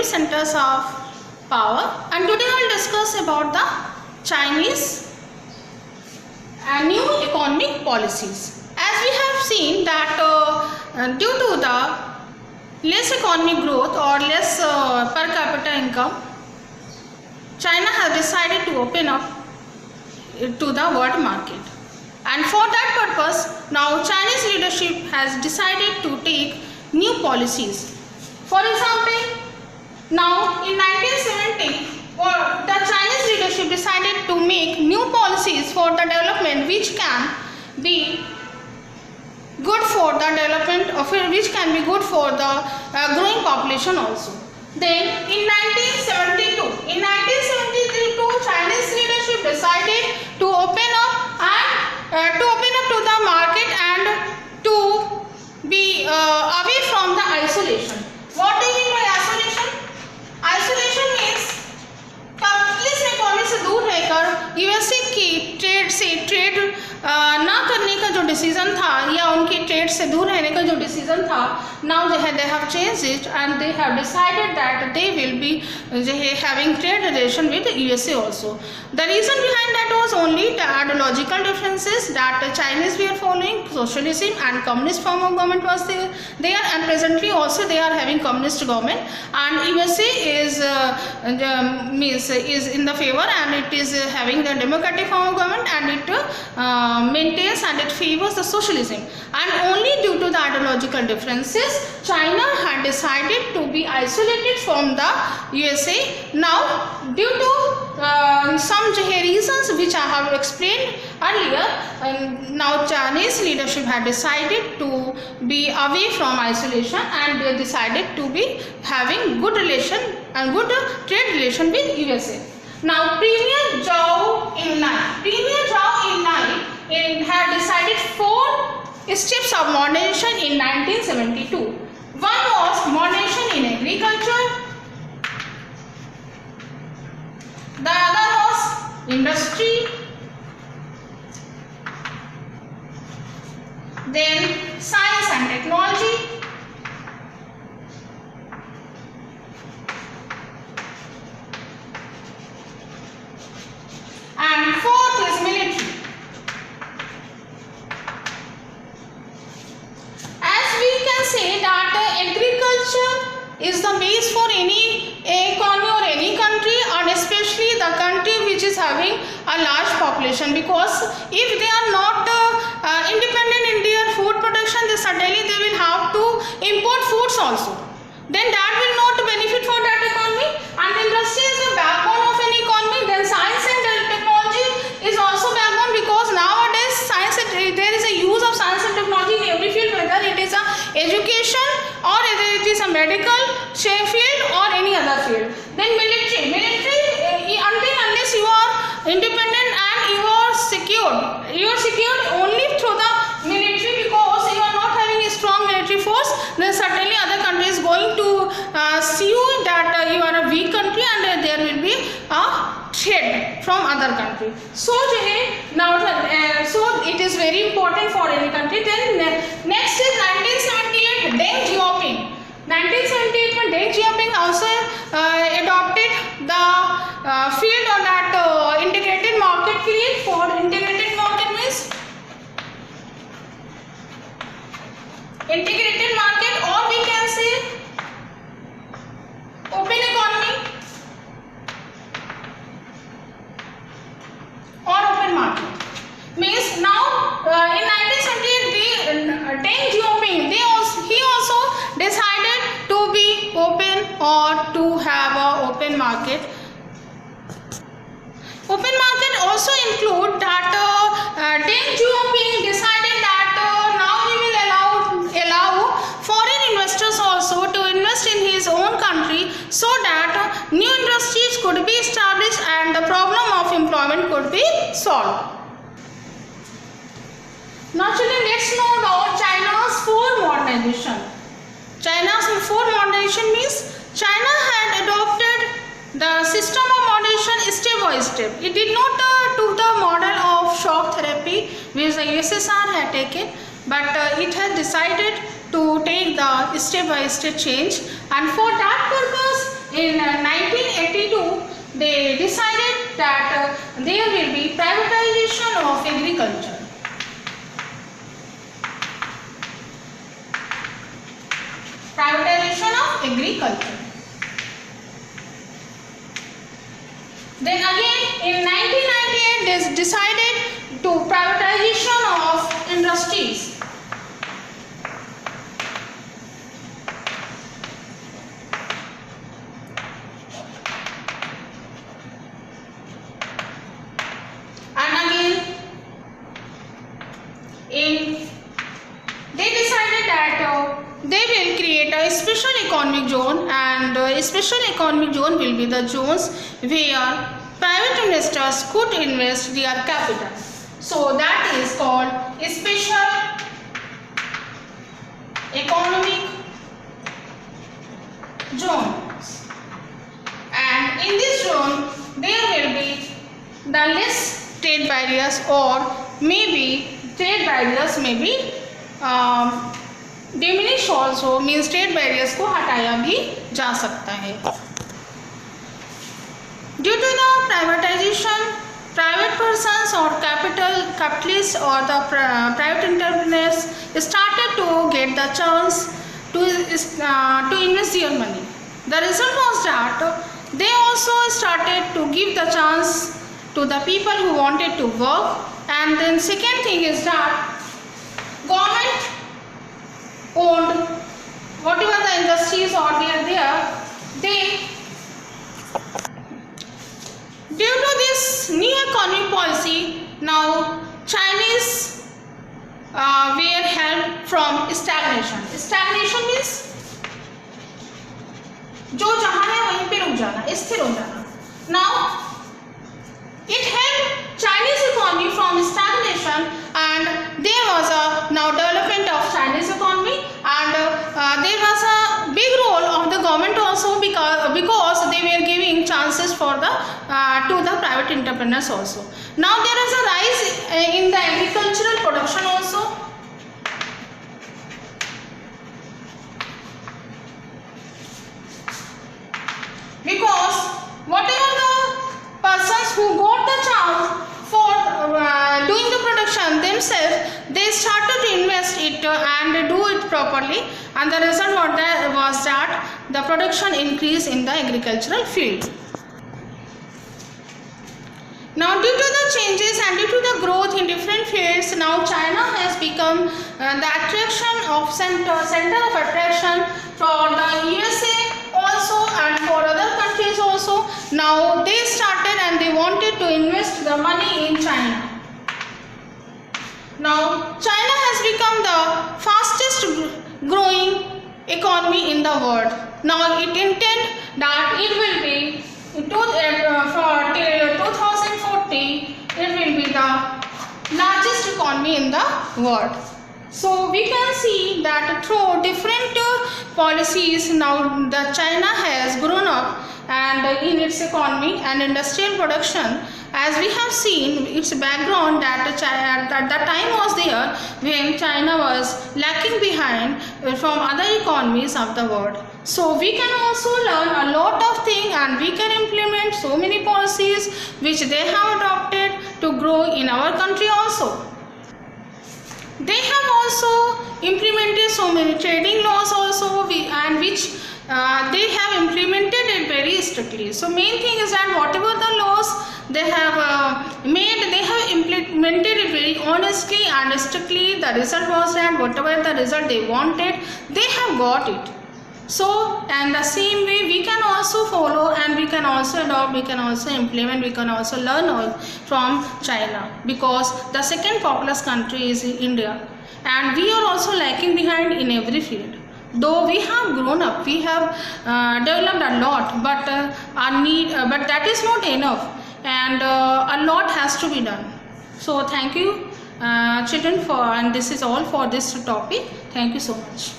centers of power, and today I will discuss about the Chinese new economic policies. As we have seen that due to the less economic growth or less per capita income, China has decided to open up to the world market, and for that purpose now Chinese leadership has decided to take new policies. For example, now in 1970 the Chinese leadership decided to make new policies for the development which can be good for the development of which can be good for the growing population also. Then in 1972 Chinese leadership decided to open up to the market and to be away from the isolation. What do you mean by isolation? Isolation means capitalist economy से दूर रहकर USA की trade से trade ना करने का जो decision था या उनकी ट्रेड से दूर रहने का जो डिसीजन था, now they have changed it and they have decided that they will be having trade relation with USA also. The reason behind that was only the ideological differences that Chinese way are following socialism and communist form of government was there and presently also they are having communist government and USA is in the favor and it is having the democratic form of government, and it maintains and it favors the socialism, and only due to the ideological differences China had decided to be isolated from the USA. Now due to some reasons which I have explained earlier, now Chinese leadership had decided to be away from isolation and they decided to be having good relation and good trade relation with USA. Now Premier Zhou Enlai had decided 4 steps of modernization in 1972. One was modernization in agriculture, the other was industry, then science and technology, and 4th is military. As we can say that agriculture is the base for any economy or any country, and especially the country which is having a large population, because if they are not independent in their food production, then suddenly they will have to import foods also. Then that will not benefit for that economy, and industry is the backbone of an economy. Then science and technology is also backbone, because nowadays there is a use of science and technology in every field, whether it is a education or whether it is a medical field or any other field. Then military unless you are independent and you are secured only through the military, because you are not having a strong military force, then certainly other countries going to see you that you are a weak country and there will be a threat from other country. So so it is very important for any country. Then next is 1978 Deng Xiaoping. 1978 में Deng Xiaoping also adopted the field on that integrated market field. For integrated market means integrated market, or we can say open economy or open market. Means now in 1978 Deng Xiaoping he also decided to be open or to have a open market. Open market also include that Deng Xiaoping decided that now he will allow foreign investors also to invest in his own country, so that new industries could be established and the problem of employment could be solved. Now children, let's know about China's 4 modernization. China's 4 modernization means China had adopted the system of modernization step by step. It did not took the model of shock therapy which the USSR had taken, but it had decided to take the step by step change, and for that purpose in 1982 they decided that there will be privatization of agriculture. Privatization of agriculture. Then again in 1998 they decided to privatization of industries. And again they decided that they will create a special economic zone, and a special economic zone will be the zones where private investors could invest their capital. So that is called a special economic zones, and in this zone there will be the less trade barriers, or maybe trade barriers may be diminish also, means trade barriers को हटाया भी जा सकता है. Due to the privatization, private persons or capitalists or the private entrepreneurs started to get the chance to invest their money. The result was that they also started to give the chance to the people who wanted to work, and then second thing is that government owned whatever the industries or there, they due to this new economic policy, now Chinese were helped from stagnation. Stagnation means जो जहाँ है वहीं पे रुक जाना, स्थिर हो जाना. Now it helped Chinese economy from stagnation, and there was a now development of Chinese economy, and there was a big role of the government also, because they were giving chances for the to the private entrepreneurs also. Now there is a rise in the agricultural production also. Because whatever the persons who got the chance for doing the production themselves, they started to invest it and do it properly, and the result was that the production increased in the agricultural field. Now due to the changes and due to the growth in different fields, now China has become the attraction of center of attraction for the USA also, and for other countries also. Now they started and they wanted to invest the money in China. Now China has become the fastest growing economy in the world. Now it intends that it will be for till 2040 it will be the largest economy in the world. So we can see that through different policies, now the China has grown up and in its economy and industrial production. As we have seen its background, that the time was there when China was lacking behind from other economies of the world. So we can also learn a lot of things, and we can implement so many policies which they have adopted to grow in our country also. They have also implemented so many trading laws also, and which they have implemented it very strictly. So main thing is that whatever the laws they have made, they have implemented it very honestly and strictly. The result was that whatever the result they wanted, they have got it. So, and the same way we can also follow, and we can also adopt, we can also implement, we can also learn from China, because the second populous country is India, and we are also lacking behind in every field. Though we have grown up, we have developed a lot, but but that is not enough, and a lot has to be done. So thank you children and this is all for this topic. Thank you so much.